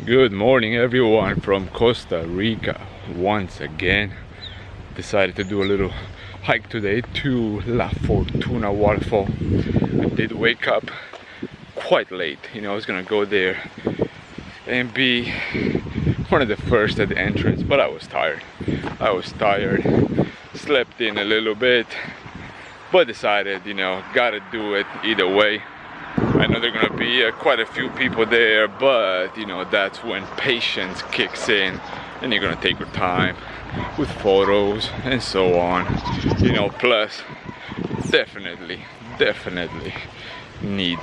Good morning everyone from Costa Rica. Once again decided to do a little hike today to La Fortuna waterfall. I did wake up quite late, I was gonna go there and be one of the first at the entrance, but I was tired, slept in a little bit, but decided, gotta do it either way. I know there are gonna be quite a few people there, but that's when patience kicks in and you're gonna take your time with photos and so on. Plus definitely need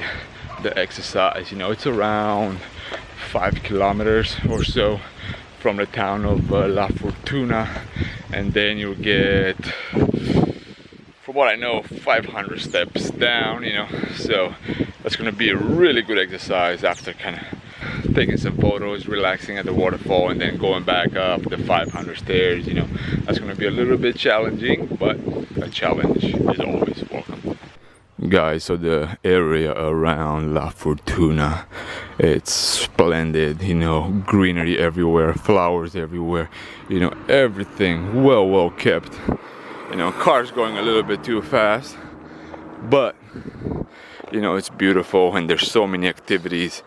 the exercise. It's around 5 kilometers or so from the town of La Fortuna, and then you'll get, from what I know, 500 steps down, so that's gonna be a really good exercise after kind of taking some photos, relaxing at the waterfall, and then going back up the 500 stairs. That's gonna be a little bit challenging, but a challenge is always welcome. Guys, so the area around La Fortuna, it's splendid, greenery everywhere, flowers everywhere, everything well kept. Cars going a little bit too fast, but it's beautiful and there's so many activities.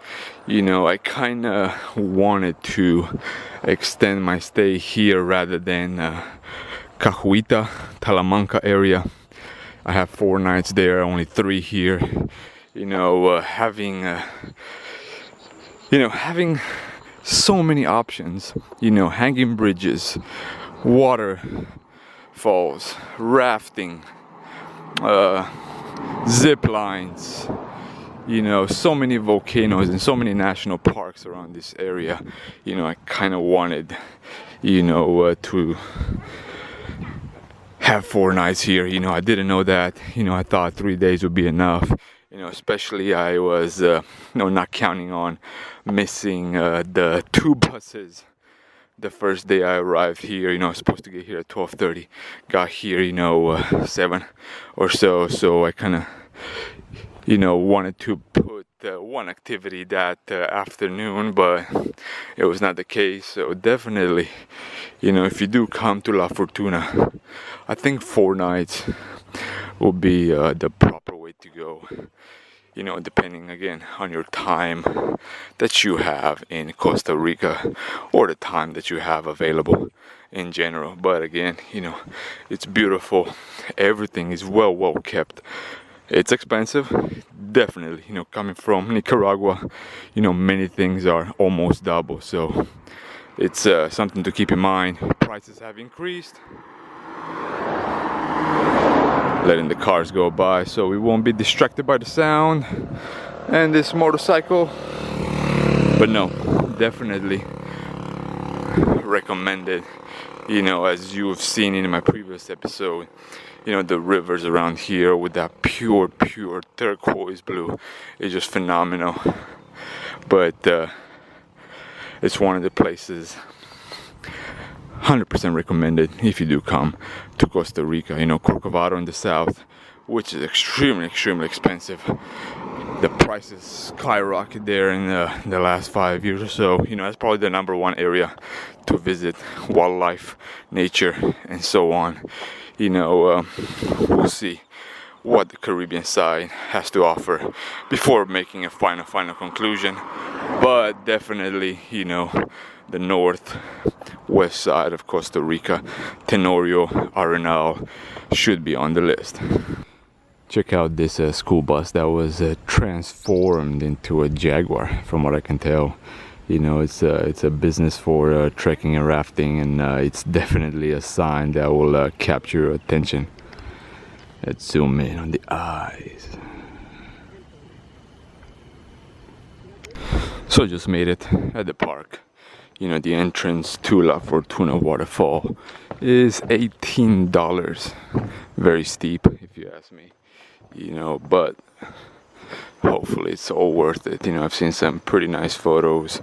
I kind of wanted to extend my stay here rather than Cajuita, Talamanca area. I have 4 nights there, only 3 here. Having so many options, hanging bridges, waterfalls, rafting, zip lines, so many volcanoes and so many national parks around this area. I kind of wanted, to have 4 nights here. I didn't know that. I thought 3 days would be enough. Especially I was, not counting on missing the 2 buses. The first day I arrived here, I was supposed to get here at 12:30. Got here, 7 or so. So I kind of, wanted to put one activity that afternoon, but it was not the case. So definitely, if you do come to La Fortuna, I think 4 nights will be the proper way to go. Depending again on your time that you have in Costa Rica or the time that you have available in general. But again, it's beautiful. Everything is well kept. It's expensive, definitely. Coming from Nicaragua, many things are almost double. So it's something to keep in mind. Prices have increased. Letting the cars go by so we won't be distracted by the sound and this motorcycle. But no, definitely recommended. As you have seen in my previous episode, the rivers around here with that pure turquoise blue is just phenomenal. But it's one of the places 100% recommended if you do come to Costa Rica. Corcovado in the south, which is extremely expensive. The prices skyrocket there in the last 5 years or so. That's probably the #1 area to visit, wildlife, nature, and so on. We'll see what the Caribbean side has to offer before making a final conclusion. But definitely, the northwest side of Costa Rica, Tenorio, Arenal, should be on the list. Check out this school bus that was transformed into a Jaguar, from what I can tell. It's a business for trekking and rafting, and it's definitely a sign that will capture your attention. Let's zoom in on the eyes. So just made it at the park. The entrance to La Fortuna waterfall is $18. Very steep, if you ask me. But hopefully it's all worth it. I've seen some pretty nice photos.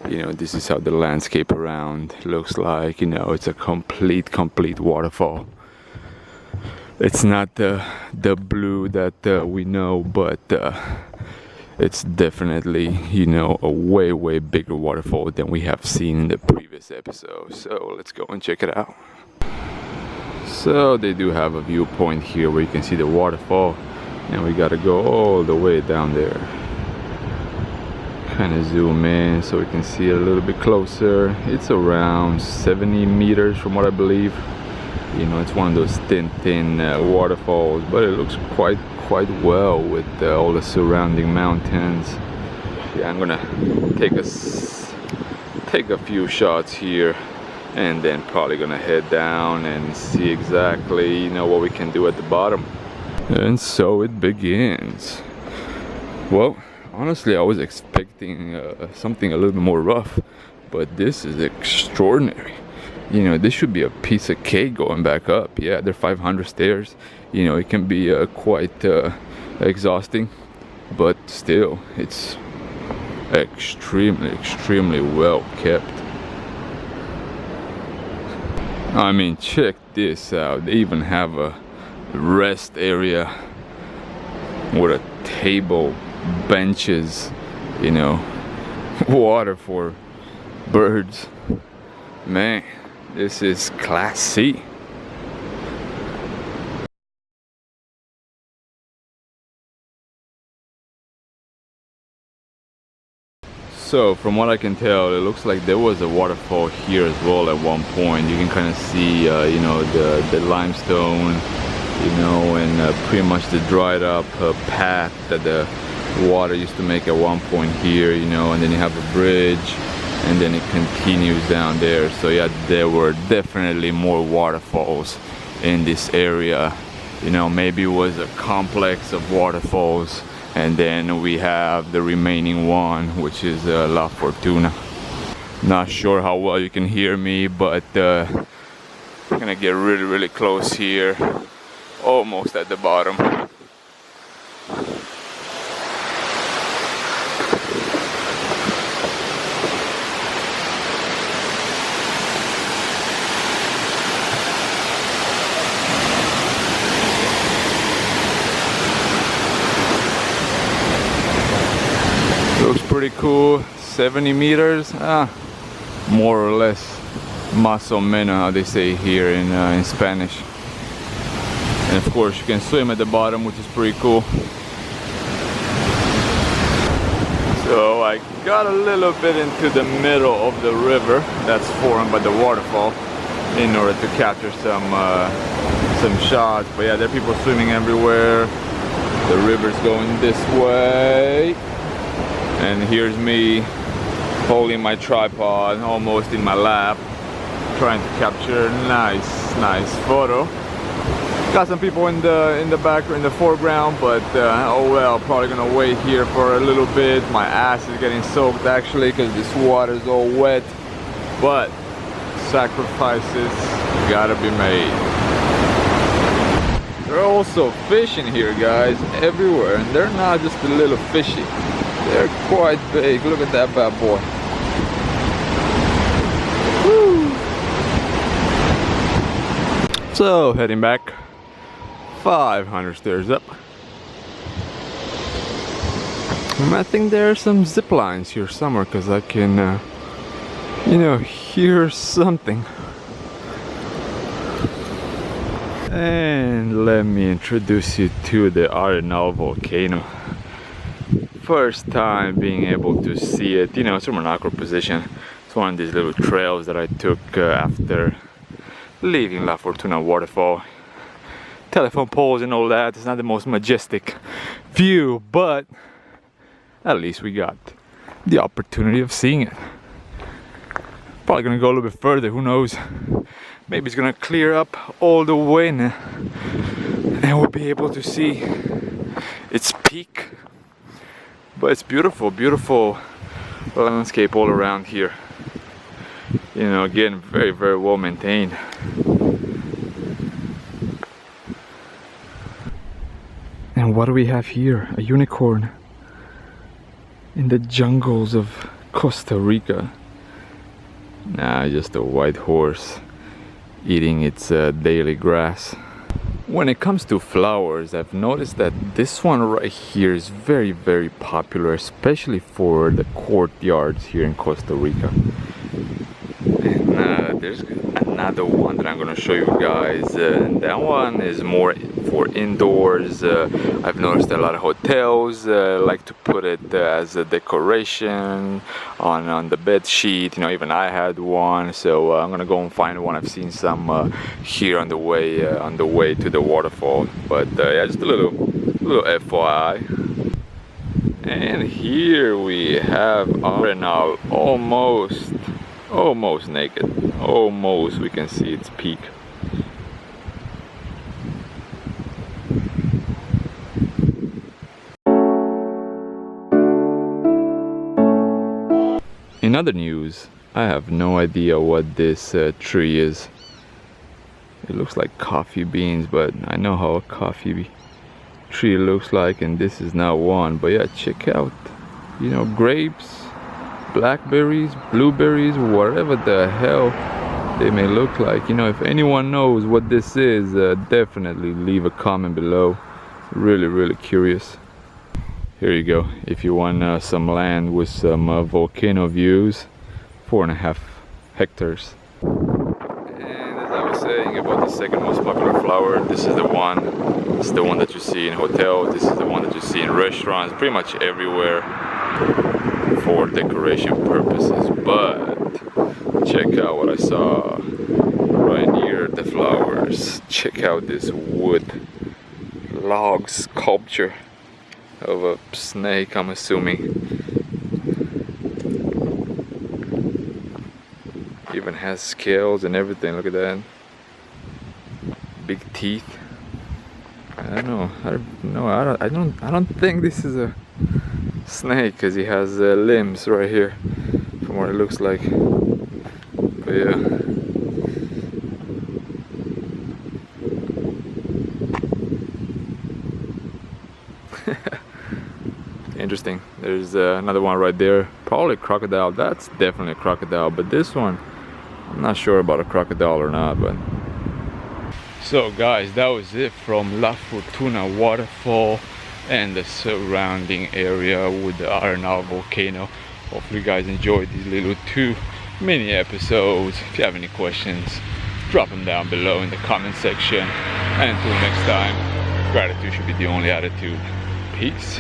This is how the landscape around looks like. It's a complete waterfall. It's not the blue that we know, but it's definitely, you know, a way bigger waterfall than we have seen in the previous episode. So let's go and check it out. So they do have a viewpoint here where you can see the waterfall, and we gotta go all the way down there. Kind of zoom in so we can see it a little bit closer. It's around 70 meters from what I believe. You know, it's one of those thin waterfalls, but it looks quite well with all the surrounding mountains. Yeah, I'm gonna take a few shots here, and then probably gonna head down and see exactly, you know, what we can do at the bottom. And so it begins. Well, honestly, I was expecting something a little bit more rough, but this is extraordinary. You know, this should be a piece of cake going back up. Yeah, they're 500 stairs. You know, it can be quite exhausting, but still, it's extremely well kept. I mean, check this out. They even have a rest area with a table, benches, you know, water for birds. Man, this is Class C. So from what I can tell, it looks like there was a waterfall here as well at one point. You can kind of see, you know, the limestone, you know, and pretty much the dried up path that the water used to make at one point here, you know, and then you have a bridge, and then it continues down there. So yeah, there were definitely more waterfalls in this area. You know, maybe it was a complex of waterfalls, and then we have the remaining one, which is La Fortuna. Not sure how well you can hear me, but I'm gonna get really close here, almost at the bottom. Looks pretty cool. 70 meters, more or less, más o menos, how they say here in Spanish. And of course you can swim at the bottom, which is pretty cool. So I got a little bit into the middle of the river that's formed by the waterfall in order to capture some shots. But yeah, there are people swimming everywhere. The river's going this way. And here's me holding my tripod almost in my lap, trying to capture a nice photo. Got some people in the back or in the foreground, but oh well, probably gonna wait here for a little bit. My ass is getting soaked actually because this water is all wet, but sacrifices gotta be made. There are also fish in here, guys, everywhere, and they're not just a little fishy. They're quite big. Look at that bad boy. Woo. So heading back 500 stairs up. I think there are some zip lines here somewhere because I can you know, hear something. And let me introduce you to the Arenal volcano. First time being able to see it, you know, it's from an awkward position. It's one of these little trails that I took after leaving La Fortuna waterfall. Telephone poles and all that. It's not the most majestic view, but at least we got the opportunity of seeing it. Probably gonna go a little bit further, who knows. Maybe it's gonna clear up all the way now, and we'll be able to see its peak. But it's beautiful landscape all around here. You know, again, very well maintained. And what do we have here? A unicorn in the jungles of Costa Rica. Nah, just a white horse eating its daily grass. When it comes to flowers, I've noticed that this one right here is very, very popular, especially for the courtyards here in Costa Rica. And there's another one that I'm gonna show you guys. And that one is more for indoors. I've noticed a lot of hotels like to put it as a decoration on the bed sheet. You know, even I had one, so I'm gonna go and find one. I've seen some here on the way to the waterfall. But yeah, just a little FYI. And here we have Arenal, almost naked. Almost we can see its peak. In other news, I have no idea what this tree is. It looks like coffee beans, but I know how a coffee tree looks like, and this is not one. But yeah, check out, you know, grapes, blackberries, blueberries, whatever the hell they may look like. You know, if anyone knows what this is, definitely leave a comment below. Really curious. Here you go, if you want some land with some volcano views, 4.5 hectares. And as I was saying about the second most popular flower, this is the one. It's the one that you see in hotels. This is the one that you see in restaurants, pretty much everywhere for decoration purposes. But check out what I saw right near the flowers. Check out this wood log sculpture of a snake, I'm assuming. Even has scales and everything. Look at that. Big teeth. I don't know. I don't think this is a snake, because he has limbs right here, from what it looks like. But yeah. Interesting. There's another one right there, probably a crocodile. That's definitely a crocodile, but this one, I'm not sure about a crocodile or not. But so guys, that was it from La Fortuna waterfall and the surrounding area with the Arenal volcano. Hopefully you guys enjoyed these little 2 mini episodes. If you have any questions, drop them down below in the comment section. And until next time, gratitude should be the only attitude. Peace.